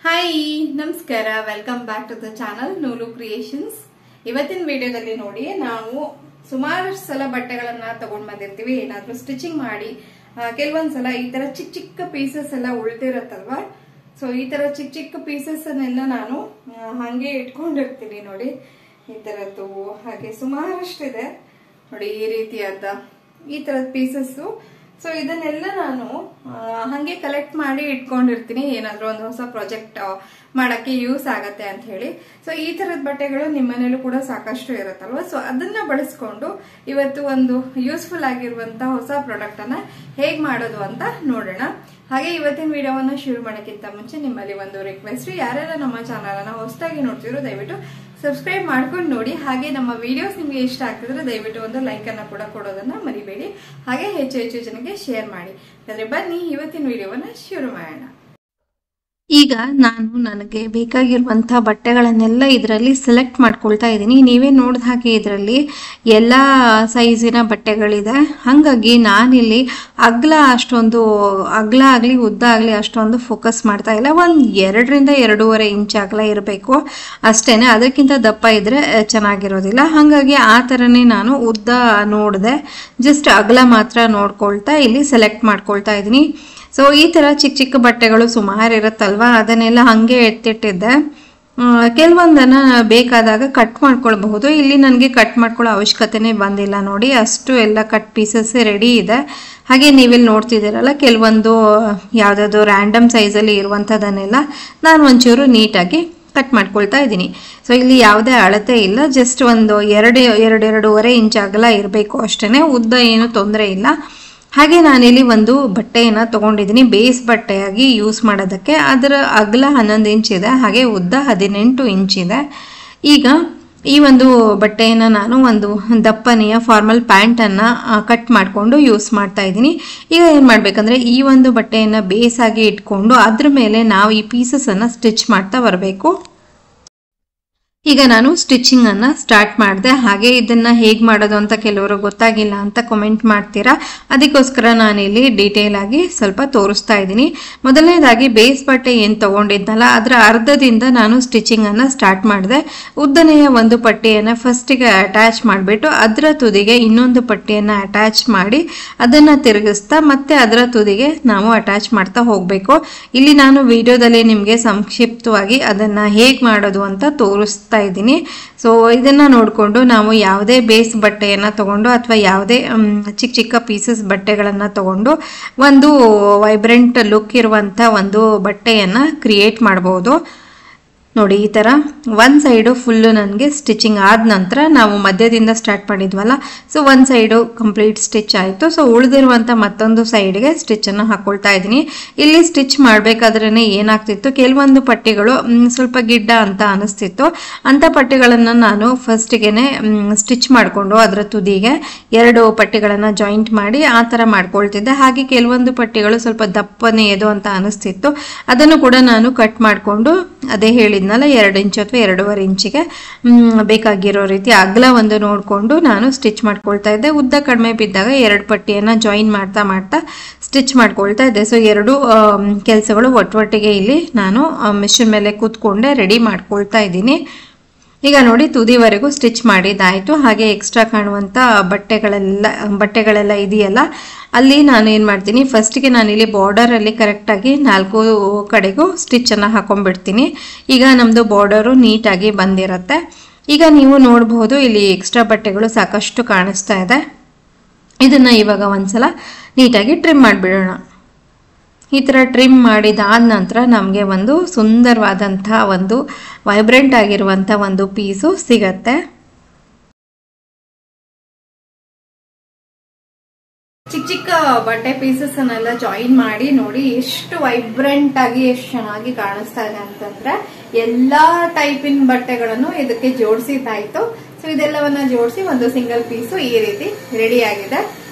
Hi ನಮಸ್ಕಾರ, welcome back to the channel Noolu creations. ಇವತ್ತಿನ ವಿಡಿಯೋದಲ್ಲಿ ನೋಡಿ, ನಾವು ಸುಮಾರು ಸಲ ಬಟ್ಟೆಗಳನ್ನ ತಗೊಂಡ್ ಬಂದಿರ್ತೀವಿ ಏನಾದ್ರೂ ಸ್ಟಿಚಿಂಗ್ ಮಾಡಿ. ಕೆಲವೊಂದ್ಸಲ ಈ ತರ ಚಿಕ್ಕ ಚಿಕ್ಕ ಪೀಸಸ್ ಎಲ್ಲ ಉಳ್ದಿರತ್ತಲ್ವಾ, ಸೊ ಈ ತರ ಚಿಕ್ಕ ಚಿಕ್ಕ ಪೀಸಸ್ ಅನ್ನೆಲ್ಲ ನಾನು ಹಂಗೆ ಇಟ್ಕೊಂಡಿರ್ತೀನಿ. ನೋಡಿ ಈ ತರದ್ದು ಹಾಗೆ ಸುಮಾರಷ್ಟಿದೆ ನೋಡಿ, ಈ ರೀತಿಯಾದ ಈ ತರದ ಪೀಸಸ್. ಸೊ ಇದನ್ನೆಲ್ಲ ನಾನು ಹಂಗೆ ಕಲೆಕ್ಟ್ ಮಾಡಿ ಇಟ್ಕೊಂಡಿರ್ತೀನಿ, ಏನಾದ್ರೂ ಒಂದು ಹೊಸ ಪ್ರಾಜೆಕ್ಟ್ ಮಾಡಕ್ಕೆ ಯೂಸ್ ಆಗತ್ತೆ ಅಂತ ಹೇಳಿ. ಸೊ ಈ ತರದ ಬಟ್ಟೆಗಳು ನಿಮ್ಮನೇಲೂ ಕೂಡ ಸಾಕಷ್ಟು ಇರುತ್ತಲ್ವ, ಸೊ ಅದನ್ನ ಬಳಸ್ಕೊಂಡು ಇವತ್ತು ಒಂದು ಯೂಸ್ಫುಲ್ ಆಗಿರುವಂತಹ ಹೊಸ ಪ್ರಾಡಕ್ಟ್ ಅನ್ನ ಹೇಗ್ ಮಾಡೋದು ಅಂತ ನೋಡೋಣ. ಹಾಗೆ ಇವತ್ತಿನ ವಿಡಿಯೋವನ್ನ ಶುರು ಮಾಡೋಕ್ಕಿಂತ ಮುಂಚೆ ನಿಮ್ಮಲ್ಲಿ ಒಂದು ರಿಕ್ವೆಸ್ಟ್, ಯಾರೆಲ್ಲ ನಮ್ಮ ಚಾನಲ್ ಅನ್ನ ಹೊಸದಾಗಿ ನೋಡ್ತಿರೋ ದಯವಿಟ್ಟು ಸಬ್ಸ್ಕ್ರೈಬ್ ಮಾಡ್ಕೊಂಡು ನೋಡಿ. ಹಾಗೆ ನಮ್ಮ ವಿಡಿಯೋಸ್ ನಿಮ್ಗೆ ಇಷ್ಟ ಆಗ್ತಿದ್ರೆ ದಯವಿಟ್ಟು ಒಂದು ಲೈಕ್ ಅನ್ನ ಕೂಡ ಕೊಡೋದನ್ನ ಮರಿಬೇಡಿ. ಹಾಗೆ ಹೆಚ್ಚು ಜನಕ್ಕೆ ಶೇರ್ ಮಾಡಿ. ಹಾಗಾದ್ರೆ ಬನ್ನಿ ಇವತ್ತಿನ ವಿಡಿಯೋವನ್ನ ಶುರು ಮಾಡೋಣ. ಈಗ ನಾನು ನನಗೆ ಬೇಕಾಗಿರುವಂತಹ ಬಟ್ಟೆಗಳನ್ನೆಲ್ಲ ಇದರಲ್ಲಿ ಸೆಲೆಕ್ಟ್ ಮಾಡ್ಕೊಳ್ತಾ ಇದ್ದೀನಿ. ನೀವೇ ನೋಡಿದ ಹಾಗೆ ಇದರಲ್ಲಿ ಎಲ್ಲ ಸೈಜಿನ ಬಟ್ಟೆಗಳಿದೆ. ಹಾಗಾಗಿ ನಾನಿಲ್ಲಿ ಅಗಲ ಆಗಲಿ ಉದ್ದ ಆಗಲಿ ಅಷ್ಟೊಂದು ಫೋಕಸ್ ಮಾಡ್ತಾ ಇಲ್ಲ. ಒಂದು 2 ರಿಂದ 2.5 ಇಂಚ್ ಅಗಲ ಇರಬೇಕು ಅಷ್ಟೇನೆ, ಅದಕ್ಕಿಂತ ದಪ್ಪ ಇದ್ರೆ ಚೆನ್ನಾಗಿರೋದಿಲ್ಲ. ಹಾಗಾಗಿ ಆ ಥರನೇ ನಾನು ಉದ್ದ ನೋಡಿದೆ, ಜಸ್ಟ್ ಅಗಲ ಮಾತ್ರ ನೋಡ್ಕೊಳ್ತಾ ಇಲ್ಲಿ ಸೆಲೆಕ್ಟ್ ಮಾಡ್ಕೊಳ್ತಾ ಇದ್ದೀನಿ. ಸೊ ಈ ತರ ಚಿಕ್ಕ ಚಿಕ್ಕ ಬಟ್ಟೆಗಳು ಸುಮಾರು ಇರುತ್ತಲ್ವಾ, ಅದನ್ನೆಲ್ಲ ಹಂಗೆ ಎತ್ತಿಟ್ಟಿದ್ದೆ. ಕೆಲವೊಂದನ್ನ ಬೇಕಾದಾಗ ಕಟ್ ಮಾಡ್ಕೊಳ್ಬಹುದು. ಇಲ್ಲಿ ನನಗೆ ಕಟ್ ಮಾಡ್ಕೊಳ್ಳೋ ಅವಶ್ಯಕತೆನೇ ಬಂದಿಲ್ಲ. ನೋಡಿ, ಅಷ್ಟು ಎಲ್ಲ ಕಟ್ ಪೀಸಸ್ ರೆಡಿ ಇದೆ. ಹಾಗೆ ನೀವಿಲ್ಲಿ ನೋಡ್ತಿದ್ದೀರಲ್ಲ, ಕೆಲವೊಂದು ಯಾವುದಾದ್ರು ರ್ಯಾಂಡಮ್ ಸೈಜಲ್ಲಿ ಇರುವಂಥದ್ದನ್ನೆಲ್ಲ ನಾನು ಒಂಚೂರು ನೀಟಾಗಿ ಕಟ್ ಮಾಡ್ಕೊಳ್ತಾ ಇದ್ದೀನಿ. ಸೊ ಇಲ್ಲಿ ಯಾವುದೇ ಅಳತೆ ಇಲ್ಲ, ಜಸ್ಟ್ ಒಂದು 2.5 ಇಂಚ್ ಅಗಲ ಇರಬೇಕು ಅಷ್ಟೇ, ಉದ್ದ ಏನು ತೊಂದರೆ ಇಲ್ಲ. ಹಾಗೆ ನಾನಿಲ್ಲಿ ಒಂದು ಬಟ್ಟೆಯನ್ನು ತಗೊಂಡಿದ್ದೀನಿ ಬೇಸ್ ಬಟ್ಟೆಯಾಗಿ ಯೂಸ್ ಮಾಡೋದಕ್ಕೆ. ಅದರ ಅಗಲ 11 ಇಂಚ್ ಇದೆ, ಹಾಗೆ ಉದ್ದ 18 ಇಂಚ್ ಇದೆ. ಈಗ ಈ ಒಂದು ಬಟ್ಟೆಯನ್ನು ನಾನು ಒಂದು ದಪ್ಪನೆಯ ಫಾರ್ಮಲ್ ಪ್ಯಾಂಟನ್ನು ಕಟ್ ಮಾಡಿಕೊಂಡು ಯೂಸ್ ಮಾಡ್ತಾ ಇದ್ದೀನಿ. ಈಗ ಏನು ಮಾಡಬೇಕಂದ್ರೆ, ಈ ಒಂದು ಬಟ್ಟೆಯನ್ನು ಬೇಸ್ ಆಗಿ ಇಟ್ಕೊಂಡು ಅದ್ರ ಮೇಲೆ ನಾವು ಈ ಪೀಸಸನ್ನು ಸ್ಟಿಚ್ ಮಾಡ್ತಾ ಬರಬೇಕು. ಈಗ ನಾನು ಸ್ಟಿಚಿಂಗ್ ಅನ್ನ ಸ್ಟಾರ್ಟ್ ಮಾಡಿದೆ. ಹಾಗೆ ಇದನ್ನ ಹೇಗ್ ಮಾಡೋದು ಅಂತ ಕೆಲವರು ಗೊತ್ತಾಗಿಲ್ಲ ಅಂತ ಕಮೆಂಟ್ ಮಾಡ್ತೀರಾ, ಅದಕ್ಕೋಸ್ಕರ ನಾನಿಲ್ಲಿ ಡೀಟೇಲ್ ಆಗಿ ಸ್ವಲ್ಪ ತೋರಿಸ್ತಾ ಇದ್ದೀನಿ. ಮೊದಲನೇದಾಗಿ ಬೇಸ್ ಬಟ್ಟೆ ಏನ್ ತಗೊಂಡಿದ್ನಲ್ಲ, ಅದರ ಅರ್ಧದಿಂದ ನಾನು ಸ್ಟಿಚಿಂಗ್ ಅನ್ನ ಸ್ಟಾರ್ಟ್ ಮಾಡಿದೆ. ಉದ್ದನೆಯ ಒಂದು ಪಟ್ಟಿಯನ್ನ ಫಸ್ಟಿಗೆ ಅಟ್ಯಾಚ್ ಮಾಡಿಬಿಟ್ಟು ಅದರ ತುದಿಗೆ ಇನ್ನೊಂದು ಪಟ್ಟಿಯನ್ನ ಅಟ್ಯಾಚ್ ಮಾಡಿ ಅದನ್ನ ತಿರುಗಿಸ್ತಾ ಮತ್ತೆ ಅದರ ತುದಿಗೆ ನಾವು ಅಟ್ಯಾಚ್ ಮಾಡ್ತಾ ಹೋಗ್ಬೇಕು. ಇಲ್ಲಿ ನಾನು ವಿಡಿಯೋದಲ್ಲಿ ನಿಮ್ಗೆ ಸಂಕ್ಷಿಪ್ತವಾಗಿ ಅದನ್ನ ಹೇಗ್ ಮಾಡೋದು ಅಂತ ತೋರಿಸ್ತಾ ಇದ್ದೀನಿ. ಸೊ ಇದನ್ನ ನೋಡಿಕೊಂಡು ನಾವು ಯಾವುದೇ ಬೇಸ್ ಬಟ್ಟೆಯನ್ನ ತಗೊಂಡು ಅಥವಾ ಯಾವುದೇ ಚಿಕ್ಕ ಚಿಕ್ಕ ಪೀಸಸ್ ಬಟ್ಟೆಗಳನ್ನ ತಗೊಂಡು ಒಂದು ವೈಬ್ರೆಂಟ್ ಲುಕ್ ಇರುವಂತ ಒಂದು ಬಟ್ಟೆಯನ್ನ ಕ್ರಿಯೇಟ್ ಮಾಡಬಹುದು. ನೋಡಿ, ಈ ತರ ಒಂದ್ ಸೈಡು ಫುಲ್ಲು ನನಗೆ ಸ್ಟಿಚಿಂಗ್ ಆದ ನಂತರ ನಾವು ಮಧ್ಯದಿಂದ ಸ್ಟಾರ್ಟ್ ಮಾಡಿದ್ವಲ್ಲ, ಸೊ ಒಂದ್ ಸೈಡು ಕಂಪ್ಲೀಟ್ ಸ್ಟಿಚ್ ಆಯಿತು. ಸೊ ಉಳಿದಿರುವಂತ ಮತ್ತೊಂದು ಸೈಡ್ಗೆ ಸ್ಟಿಚ್ ಅನ್ನು ಹಾಕೊಳ್ತಾ ಇದ್ದೀನಿ. ಇಲ್ಲಿ ಸ್ಟಿಚ್ ಮಾಡ್ಬೇಕಾದ್ರೇನೆ ಏನಾಗ್ತಿತ್ತು, ಕೆಲವೊಂದು ಪಟ್ಟಿಗಳು ಸ್ವಲ್ಪ ಗಿಡ್ಡ ಅಂತ ಅನಿಸ್ತಿತ್ತು. ಅಂತ ಪಟ್ಟಿಗಳನ್ನ ನಾನು ಫಸ್ಟಿಗೆನೆ ಸ್ಟಿಚ್ ಮಾಡಿಕೊಂಡು ಅದರ ತುದಿಗೆ 2 ಪಟ್ಟಿಗಳನ್ನ ಜಾಯಿಂಟ್ ಮಾಡಿ ಆ ತರ ಮಾಡ್ಕೊಳ್ತಿದ್ದೆ. ಹಾಗೆ ಕೆಲವೊಂದು ಪಟ್ಟಿಗಳು ಸ್ವಲ್ಪ ದಪ್ಪನೆಯದು ಅಂತ ಅನಿಸ್ತಿತ್ತು, ಅದನ್ನು ಕೂಡ ನಾನು ಕಟ್ ಮಾಡಿಕೊಂಡು ಅದೇ ಹೇಳಿದ್ನಲ್ಲ 2 ಇಂಚ್ ಅಥವಾ 2.5 ಇಂಚಿಗೆ ಬೇಕಾಗಿರೋ ರೀತಿ ಅಗಲ ಒಂದು ನೋಡಿಕೊಂಡು ನಾನು ಸ್ಟಿಚ್ ಮಾಡ್ಕೊಳ್ತಾ ಇದ್ದೆ. ಉದ್ದ ಕಡಿಮೆ ಬಿದ್ದಾಗ 2 ಪಟ್ಟಿಯನ್ನ ಜಾಯಿನ್ ಮಾಡ್ತಾ ಸ್ಟಿಚ್ ಮಾಡ್ಕೊಳ್ತಾ ಇದ್ದೆ. ಸೊ 2 ಕೆಲಸಗಳು ಒಟ್ಟೊಟ್ಟಿಗೆ ಇಲ್ಲಿ ನಾನು ಮಿಷಿನ್ ಮೇಲೆ ಕೂತ್ಕೊಂಡೆ ರೆಡಿ ಮಾಡ್ಕೊಳ್ತಾ ಇದ್ದೀನಿ. ಈಗ ನೋಡಿ, ತುದಿವರೆಗೂ ಸ್ಟಿಚ್ ಮಾಡಿದ್ದಾಯ್ತು. ಹಾಗೆ ಎಕ್ಸ್ಟ್ರಾ ಕಾಣುವಂತ ಬಟ್ಟೆಗಳೆಲ್ಲ ಇದೆಯಲ್ಲ, ಅಲ್ಲಿ ನಾನು ಏನ್ ಮಾಡ್ತೀನಿ, ಫಸ್ಟಿಗೆ ನಾನಿಲ್ಲಿ ಬಾರ್ಡರ್ ಅಲ್ಲಿ ಕರೆಕ್ಟ್ ಆಗಿ 4 ಕಡೆಗೂ ಸ್ಟಿಚ್ ಅನ್ನ ಹಾಕೊಂಡ್ಬಿಡ್ತೀನಿ. ಈಗ ನಮ್ದು ಬಾರ್ಡರು ನೀಟಾಗಿ ಬಂದಿರತ್ತೆ. ಈಗ ನೀವು ನೋಡಬಹುದು, ಇಲ್ಲಿ ಎಕ್ಸ್ಟ್ರಾ ಬಟ್ಟೆಗಳು ಸಾಕಷ್ಟು ಕಾಣಿಸ್ತಾ ಇದೆ. ಇದನ್ನ ಇವಾಗ ಒಂದ್ಸಲ ನೀಟಾಗಿ ಟ್ರಿಮ್ ಮಾಡಿಬಿಡೋಣ. ಈ ತರ ಟ್ರಿಮ್ ಮಾಡಿದಾದ ನಂತರ ನಮಗೆ ಒಂದು ಸುಂದರವಾದಂತಹ ಒಂದು ವೈಬ್ರೆಂಟ್ ಆಗಿರುವಂತ ಒಂದು ಪೀಸು ಸಿಗತ್ತೆ. ಚಿಕ್ಕ ಚಿಕ್ಕ ಬಟ್ಟೆ ಪೀಸಸ್ ಅನ್ನೆಲ್ಲ ಜಾಯಿನ್ ಮಾಡಿ ನೋಡಿ, ಎಷ್ಟು ವೈಬ್ರೆಂಟ್ ಆಗಿ ಎಷ್ಟು ಚೆನ್ನಾಗಿ ಕಾಣಿಸ್ತಾ ಇದೆ ಅಂತಂದ್ರೆ, ಎಲ್ಲಾ ಟೈಪಿನ ಬಟ್ಟೆಗಳನ್ನು ಇದಕ್ಕೆ ಜೋಡಿಸಿದ್ದಾಯ್ತು. ಸೊ ಇದೆಲ್ಲವನ್ನ ಜೋಡಿಸಿ ಒಂದು ಸಿಂಗಲ್ ಪೀಸು ಈ ರೀತಿ ರೆಡಿ ಆಗಿದೆ.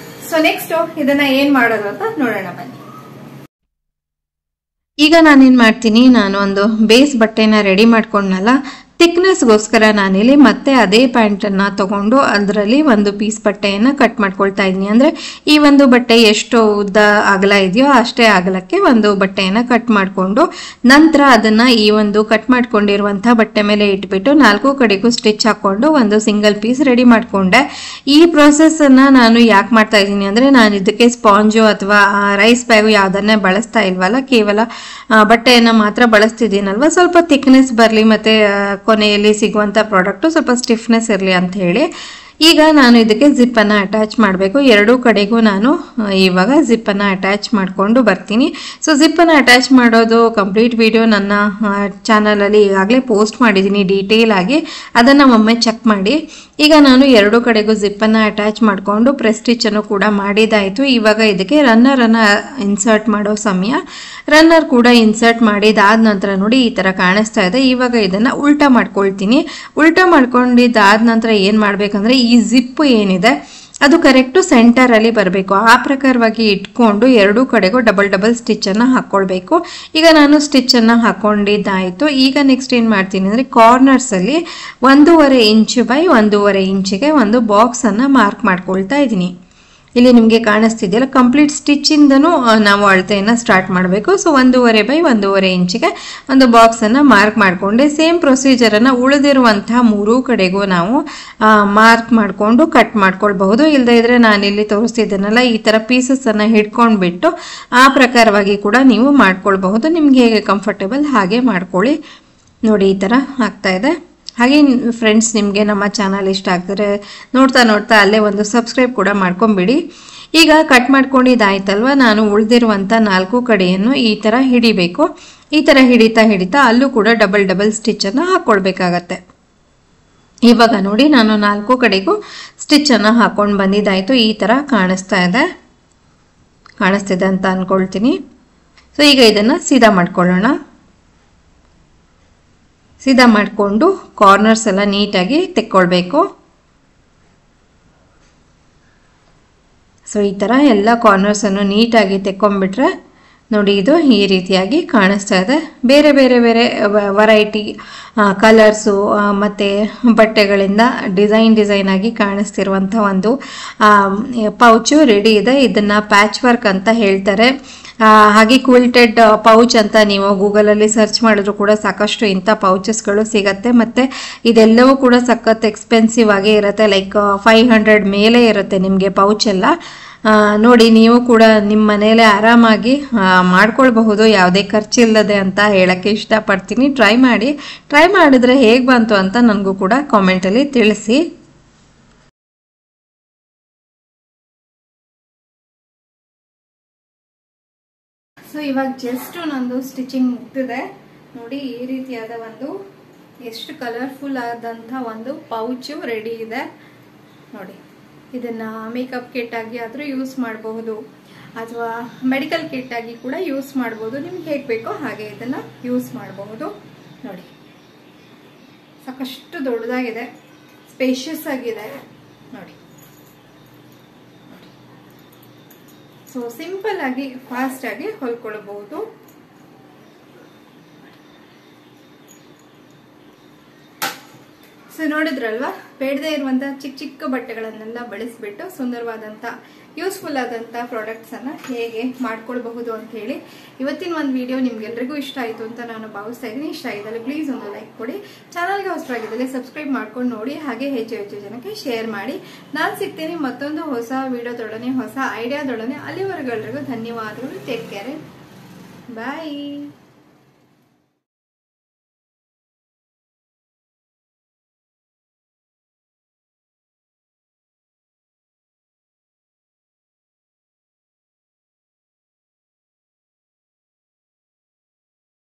ಸೊ ನೆಕ್ಸ್ಟ್ ಇದನ್ನ ಏನ್ ಮಾಡೋದು ಅಂತ ನೋಡೋಣ ಬನ್ನಿ. ಈಗ ನಾನೇನ್ ಮಾಡ್ತೀನಿ, ನಾನು ಒಂದು ಬೇಸ್ ಬಟ್ಟೆನ ರೆಡಿ ಮಾಡ್ಕೊಂಡಲ್ಲ, ಥಿಕ್ನೆಸ್ಗೋಸ್ಕರ ನಾನಿಲ್ಲಿ ಮತ್ತೆ ಅದೇ ಪ್ಯಾಂಟನ್ನು ತಗೊಂಡು ಅದರಲ್ಲಿ ಒಂದು ಪೀಸ್ ಬಟ್ಟೆಯನ್ನು ಕಟ್ ಮಾಡ್ಕೊಳ್ತಾ ಇದ್ದೀನಿ. ಅಂದರೆ ಈ ಒಂದು ಬಟ್ಟೆ ಎಷ್ಟು ಉದ್ದ ಅಗಲ ಇದೆಯೋ ಅಷ್ಟೇ ಅಗಲಕ್ಕೆ ಒಂದು ಬಟ್ಟೆಯನ್ನು ಕಟ್ ಮಾಡಿಕೊಂಡು ನಂತರ ಅದನ್ನು ಈ ಒಂದು ಕಟ್ ಮಾಡ್ಕೊಂಡಿರುವಂಥ ಬಟ್ಟೆ ಮೇಲೆ ಇಟ್ಬಿಟ್ಟು 4 ಕಡೆಗೂ ಸ್ಟಿಚ್ ಹಾಕ್ಕೊಂಡು ಒಂದು ಸಿಂಗಲ್ ಪೀಸ್ ರೆಡಿ ಮಾಡಿಕೊಂಡೆ. ಈ ಪ್ರೊಸೆಸ್ಸನ್ನು ನಾನು ಯಾಕೆ ಮಾಡ್ತಾ ಇದ್ದೀನಿ ಅಂದರೆ ನಾನು ಇದಕ್ಕೆ ಸ್ಪಾಂಜು ಅಥವಾ ರೈಸ್ ಬ್ಯಾಗು ಯಾವುದನ್ನೇ ಬಳಸ್ತಾ ಇಲ್ವಲ್ಲ, ಕೇವಲ ಬಟ್ಟೆಯನ್ನು ಮಾತ್ರ ಬಳಸ್ತಿದ್ದೀನಲ್ವ, ಸ್ವಲ್ಪ ಥಿಕ್ನೆಸ್ ಬರಲಿ ಮತ್ತು ಕೊನೆಯಲ್ಲಿ ಸಿಗುವಂಥ ಪ್ರಾಡಕ್ಟು ಸ್ವಲ್ಪ ಸ್ಟಿಫ್ನೆಸ್ ಇರಲಿ ಅಂತ ಹೇಳಿ ಈಗ ನಾನು ಇದಕ್ಕೆ ಜಿಪ್ಪನ್ನು ಅಟ್ಯಾಚ್ ಮಾಡಬೇಕು. ಎರಡೂ ಕಡೆಗೂ ನಾನು ಇವಾಗ ಜಿಪ್ಪನ್ನು ಅಟ್ಯಾಚ್ ಮಾಡಿಕೊಂಡು ಬರ್ತೀನಿ. ಸೊ ಜಿಪ್ಪನ್ನು ಅಟ್ಯಾಚ್ ಮಾಡೋದು ಕಂಪ್ಲೀಟ್ ವಿಡಿಯೋ ನನ್ನ ಚಾನಲಲ್ಲಿ ಈಗಾಗಲೇ ಪೋಸ್ಟ್ ಮಾಡಿದ್ದೀನಿ ಡೀಟೇಲ್ ಆಗಿ, ಅದನ್ನು ಒಮ್ಮೆ ಚೆಕ್ ಮಾಡಿ. ಈಗ ನಾನು ಎರಡೂ ಕಡೆಗೂ ಜಿಪ್ಪನ್ನು ಅಟ್ಯಾಚ್ ಮಾಡಿಕೊಂಡು ಪ್ರೆಸ್ ಸ್ಟಿಚ್ಚನ್ನು ಕೂಡ ಮಾಡಿದಾಯಿತು. ಇವಾಗ ಇದಕ್ಕೆ ರನ್ನರನ್ನು ಇನ್ಸರ್ಟ್ ಮಾಡೋ ಸಮಯ. ರನ್ನರ್ ಕೂಡ ಇನ್ಸರ್ಟ್ ಮಾಡಿದಾದ ನಂತರ ನೋಡಿ ಈ ಥರ ಕಾಣಿಸ್ತಾ ಇದೆ. ಇವಾಗ ಇದನ್ನು ಉಲ್ಟಾ ಮಾಡ್ಕೊಳ್ತೀನಿ. ಉಲ್ಟಾ ಮಾಡ್ಕೊಂಡಿದ್ದಾದ ನಂತರ ಏನು ಮಾಡಬೇಕಂದ್ರೆ ಈ ಜಿಪ್ ಏನಿದೆ ಅದು ಕರೆಕ್ಟು ಸೆಂಟರಲ್ಲಿ ಬರಬೇಕು. ಆ ಪ್ರಕಾರವಾಗಿ ಇಟ್ಕೊಂಡು ಎರಡೂ ಕಡೆಗೂ ಡಬಲ್ ಸ್ಟಿಚ್ಚನ್ನು ಹಾಕ್ಕೊಳ್ಬೇಕು. ಈಗ ನಾನು ಸ್ಟಿಚ್ಚನ್ನು ಹಾಕ್ಕೊಂಡಿದ್ದಾಯಿತು. ಈಗ ನೆಕ್ಸ್ಟ್ ಏನು ಮಾಡ್ತೀನಿ ಅಂದರೆ ಕಾರ್ನರ್ಸಲ್ಲಿ 1.5 ಇಂಚು ಬೈ 1.5 ಇಂಚಿಗೆ ಒಂದು ಬಾಕ್ಸನ್ನು ಮಾರ್ಕ್ ಮಾಡ್ಕೊಳ್ತಾ ಇದ್ದೀನಿ. ಇಲ್ಲಿ ನಿಮಗೆ ಕಾಣಿಸ್ತಿದೆಯಲ್ಲ, ಕಂಪ್ಲೀಟ್ ಸ್ಟಿಚ್ಚಿಂದನೂ ನಾವು ಅಳತೆಯನ್ನು ಸ್ಟಾರ್ಟ್ ಮಾಡಬೇಕು. ಸೊ 1.5 ಬೈ 1.5 ಇಂಚಿಗೆ ಒಂದು ಬಾಕ್ಸನ್ನು ಮಾರ್ಕ್ ಮಾಡಿಕೊಂಡೆ. ಸೇಮ್ ಪ್ರೊಸೀಜರನ್ನು ಉಳಿದಿರುವಂಥ 3 ಕಡೆಗೂ ನಾವು ಮಾರ್ಕ್ ಮಾಡಿಕೊಂಡು ಕಟ್ ಮಾಡ್ಕೊಳ್ಬಹುದು. ಇಲ್ಲದೇ ಇದ್ದರೆ ನಾನಿಲ್ಲಿ ತೋರಿಸ್ತಿದ್ದೇನಲ್ಲ ಈ ಥರ ಪೀಸಸನ್ನು ಹಿಡ್ಕೊಂಡ್ಬಿಟ್ಟು ಆ ಪ್ರಕಾರವಾಗಿ ಕೂಡ ನೀವು ಮಾಡ್ಕೊಳ್ಬಹುದು. ನಿಮ್ಗೆ ಹೇಗೆ ಕಂಫರ್ಟೇಬಲ್ ಹಾಗೆ ಮಾಡ್ಕೊಳ್ಳಿ. ನೋಡಿ ಈ ಥರ ಆಗ್ತಾ ಇದೆ. ಹಾಗೆ ಫ್ರೆಂಡ್ಸ್, ನಿಮಗೆ ನಮ್ಮ ಚಾನಲ್ ಇಷ್ಟ ಆಗ್ತಾರೆ ನೋಡ್ತಾ ಅಲ್ಲೇ ಒಂದು ಸಬ್ಸ್ಕ್ರೈಬ್ ಕೂಡ ಮಾಡ್ಕೊಂಬಿಡಿ. ಈಗ ಕಟ್ ಮಾಡ್ಕೊಂಡಿದ್ದಾಯ್ತಲ್ವ, ನಾನು ಉಳಿದಿರುವಂಥ 4 ಕಡೆಯನ್ನು ಈ ಥರ ಹಿಡಿಬೇಕು. ಈ ಥರ ಹಿಡಿತಾ ಅಲ್ಲೂ ಕೂಡ ಡಬಲ್ ಸ್ಟಿಚ್ಚನ್ನು ಹಾಕ್ಕೊಳ್ಬೇಕಾಗತ್ತೆ. ಇವಾಗ ನೋಡಿ ನಾನು 4 ಕಡೆಗೂ ಸ್ಟಿಚ್ಚನ್ನು ಹಾಕ್ಕೊಂಡು ಬಂದಿದ್ದಾಯಿತು. ಈ ಥರ ಕಾಣಿಸ್ತಿದೆ ಅಂತ ಅಂದ್ಕೊಳ್ತೀನಿ. ಸೊ ಈಗ ಇದನ್ನು ಸೀದಾ ಮಾಡ್ಕೊಳ್ಳೋಣ. ಸೀದಾ ಮಾಡಿಕೊಂಡು ಕಾರ್ನರ್ಸ್ ಎಲ್ಲ ನೀಟಾಗಿ ತೆಕ್ಕೊಳ್ಬೇಕು. ಸೊ ಈ ಥರ ಎಲ್ಲ ಕಾರ್ನರ್ಸನ್ನು ನೀಟಾಗಿ ತೆಕ್ಕೊಂಡ್ಬಿಟ್ರೆ ನೋಡಿ ಇದು ಈ ರೀತಿಯಾಗಿ ಕಾಣಿಸ್ತಾ ಇದೆ. ಬೇರೆ ವೆರೈಟಿ ಕಲರ್ಸು ಮತ್ತು ಬಟ್ಟೆಗಳಿಂದ ಡಿಸೈನ್ ಆಗಿ ಕಾಣಿಸ್ತಿರುವಂಥ ಒಂದು ಪೌಚು ರೆಡಿ ಇದೆ. ಇದನ್ನು ಪ್ಯಾಚ್ ವರ್ಕ್ ಅಂತ ಹೇಳ್ತಾರೆ. ಹಾಗೆ ಕ್ವಿಲ್ಟೆಡ್ ಪೌಚ್ ಅಂತ ನೀವು ಗೂಗಲಲ್ಲಿ ಸರ್ಚ್ ಮಾಡಿದ್ರು ಕೂಡ ಸಾಕಷ್ಟು ಇಂಥ ಪೌಚಸ್ಗಳು ಸಿಗತ್ತೆ. ಮತ್ತು ಇದೆಲ್ಲವೂ ಕೂಡ ಸಖತ್ ಎಕ್ಸ್ಪೆನ್ಸಿವ್ ಆಗೇ ಇರುತ್ತೆ. ಲೈಕ್ 500 ಮೇಲೆ ಇರುತ್ತೆ ನಿಮಗೆ ಪೌಚ್ ಎಲ್ಲ. ನೋಡಿ ನೀವು ಕೂಡ ನಿಮ್ಮ ಮನೇಲೆ ಆರಾಮಾಗಿ ಮಾಡ್ಕೊಳ್ಬಹುದು, ಯಾವುದೇ ಖರ್ಚಿಲ್ಲದೆ ಅಂತ ಹೇಳಕ್ಕೆ ಇಷ್ಟಪಡ್ತೀನಿ. ಟ್ರೈ ಮಾಡಿದ್ರೆ ಹೇಗೆ ಬಂತು ಅಂತ ನನಗೂ ಕೂಡ ಕಾಮೆಂಟಲ್ಲಿ ತಿಳಿಸಿ. ಸೊ ಇವಾಗ ಜಸ್ಟ್ ನಂದು ಸ್ಟಿಚಿಂಗ್ ಮುಗ್ದಿದೆ. ನೋಡಿ ಈ ರೀತಿಯಾದ ಒಂದು ಎಷ್ಟು ಕಲರ್ಫುಲ್ ಆದಂಥ ಒಂದು ಪೌಚು ರೆಡಿ ಇದೆ. ನೋಡಿ ಇದನ್ನ ಮೇಕಪ್ ಕಿಟ್ ಆಗಿ ಆದರೂ ಯೂಸ್ ಮಾಡಬಹುದು ಅಥವಾ ಮೆಡಿಕಲ್ ಕಿಟ್ ಆಗಿ ಕೂಡ ಯೂಸ್ ಮಾಡಬಹುದು. ನಿಮ್ಗೆ ಹೇಗೆ ಬೇಕೋ ಹಾಗೆ ಇದನ್ನ ಯೂಸ್ ಮಾಡಬಹುದು. ನೋಡಿ ಸಾಕಷ್ಟು ದೊಡ್ಡದಾಗಿದೆ, ಸ್ಪೇಷಿಯಸ್ ಆಗಿದೆ. ನೋಡಿ ಸೊ ಸಿಂಪಲ್ ಆಗಿ ಫಾಸ್ಟ್ ಆಗಿ ಹೊಲ್ಕೊಳ್ಬಹುದು. ಸೊ ನೋಡಿದ್ರಲ್ವಾ, ಬೇಡದೇ ಇರುವಂತ ಚಿಕ್ಕ ಬಟ್ಟೆಗಳನ್ನೆಲ್ಲ ಬಳಸಿಬಿಟ್ಟು ಸುಂದರವಾದಂತ ಯೂಸ್ಫುಲ್ ಆದಂತ ಪ್ರಾಡಕ್ಟ್ಸ್ ಅನ್ನ ಹೇಗೆ ಮಾಡ್ಕೊಳ್ಬಹುದು ಅಂತ ಹೇಳಿ ಇವತ್ತಿನ ಒಂದು ವಿಡಿಯೋ ನಿಮ್ಗೆಲ್ರಿಗೂ ಇಷ್ಟ ಆಯ್ತು ಅಂತ ನಾನು ಭಾವಿಸ್ತಾ ಇದ್ದೀನಿ. ಇಷ್ಟ ಆಗಿದ್ದಲ್ಲಿ ಪ್ಲೀಸ್ ಒಂದು ಲೈಕ್ ಕೊಡಿ. ಚಾನಲ್ಗೆ ಹೊಸಬರಾಗಿದ್ದಲ್ಲಿ ಸಬ್ಸ್ಕ್ರೈಬ್ ಮಾಡ್ಕೊಂಡು ನೋಡಿ. ಹಾಗೆ ಹೆಚ್ಚು ಜನಕ್ಕೆ ಶೇರ್ ಮಾಡಿ. ನಾನು ಸಿಗ್ತೀನಿ ಮತ್ತೊಂದು ಹೊಸ ವಿಡಿಯೋದೊಡನೆ, ಹೊಸ ಐಡಿಯಾದೊಡನೆ. ಅಲ್ಲಿವರೆಗೂ ಎಲ್ರಿಗೂ ಧನ್ಯವಾದಗಳು. ಟೇಕ್ ಕೇರ್, ಬಾಯ್.